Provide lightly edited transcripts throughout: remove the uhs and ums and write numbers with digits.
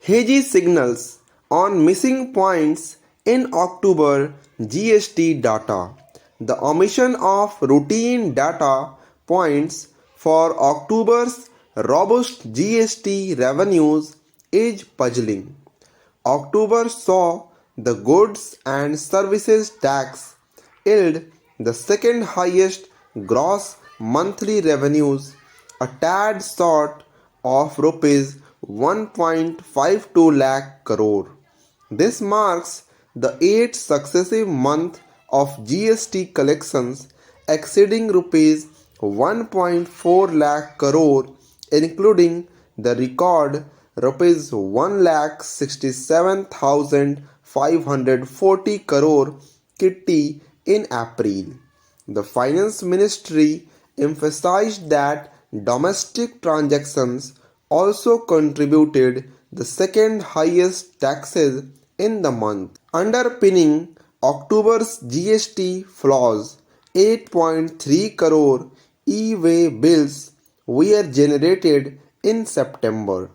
Hazy signals on missing points in October GST data. The omission of routine data points for October's robust GST revenues is puzzling. October saw the goods and services tax yield the second highest gross monthly revenues, a tad short of rupees 1.52 lakh crore. This marks the eighth successive month of GST collections exceeding rupees 1.4 lakh crore, including the record rupees 1,67,540 crore kitty in April. The Finance Ministry emphasized that domestic transactions also contributed the second highest taxes in the month. Underpinning October's GST flaws, 8.3 crore e-way bills were generated in September,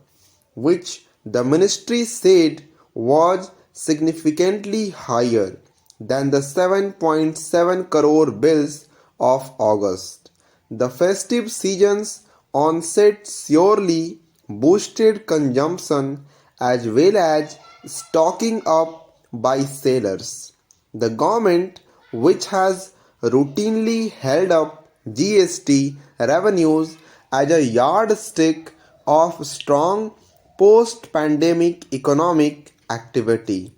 which the ministry said was significantly higher than the 7.7 crore bills of August. The festive season's onset surely boosted consumption as well as stocking up by sellers. The government, which has routinely held up GST revenues as a yardstick of strong post-pandemic economic activity,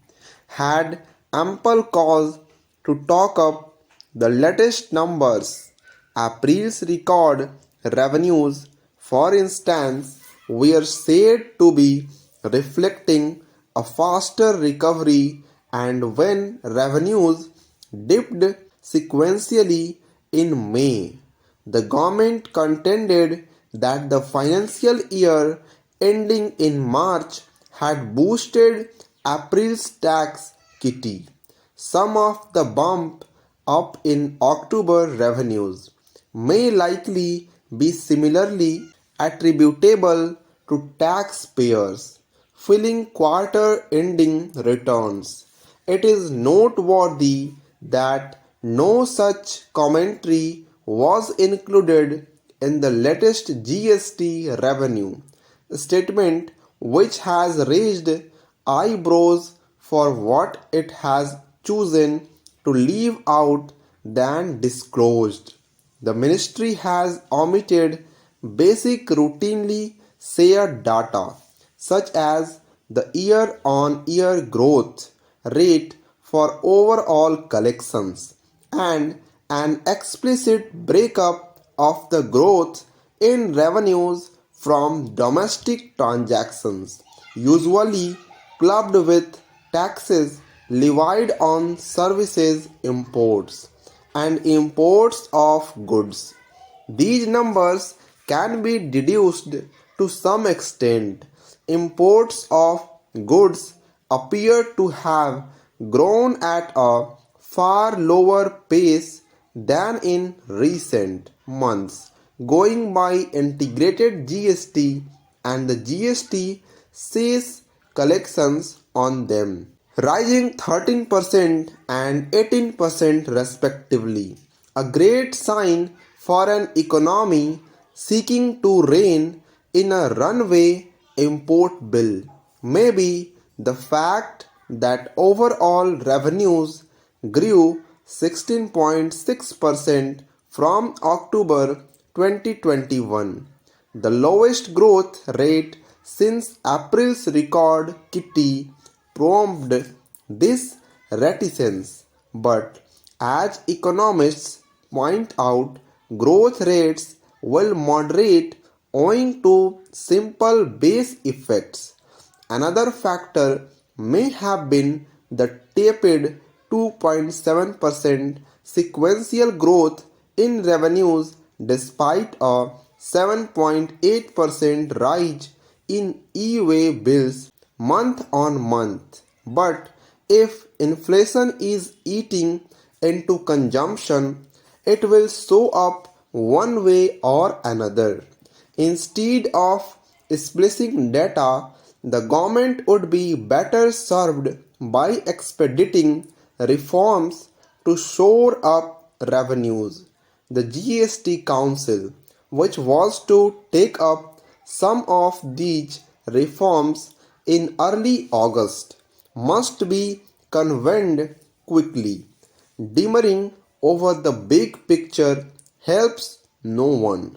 had ample cause to talk up the latest numbers. April's record revenues, for instance, were said to be reflecting a faster recovery, and when revenues dipped sequentially in May, the government contended that the financial year ending in March had boosted April's tax kitty. Some of the bump up in October revenues may likely be similarly attributable to taxpayers filing quarter-ending returns. It is noteworthy that no such commentary was included in the latest GST revenue statement, which has raised eyebrows for what it has chosen to leave out than disclosed. The ministry has omitted basic routinely shared data such as the year-on-year growth rate for overall collections and an explicit breakup of the growth in revenues from domestic transactions, usually clubbed with taxes levied on services imports and imports of goods. These numbers can be deduced to some extent. Imports of goods appear to have grown at a far lower pace than in recent months, going by integrated GST and the GST cess collections on them, rising 13% and 18% respectively, a great sign for an economy seeking to rein in a runaway import bill. Maybe the fact that overall revenues grew 16.6% from October 2021, the lowest growth rate since April's record kitty, prompted this reticence. But as economists point out, growth rates will moderate owing to simple base effects. Another factor may have been the tepid 2.7% sequential growth in revenues despite a 7.8% rise in e-way bills month on month. But if inflation is eating into consumption, it will show up one way or another. Instead of splitting data, The government would be better served by expediting reforms to shore up revenues. The GST Council, which was to take up some of these reforms in early August, must be convened quickly. Demurring over the big picture helps no one.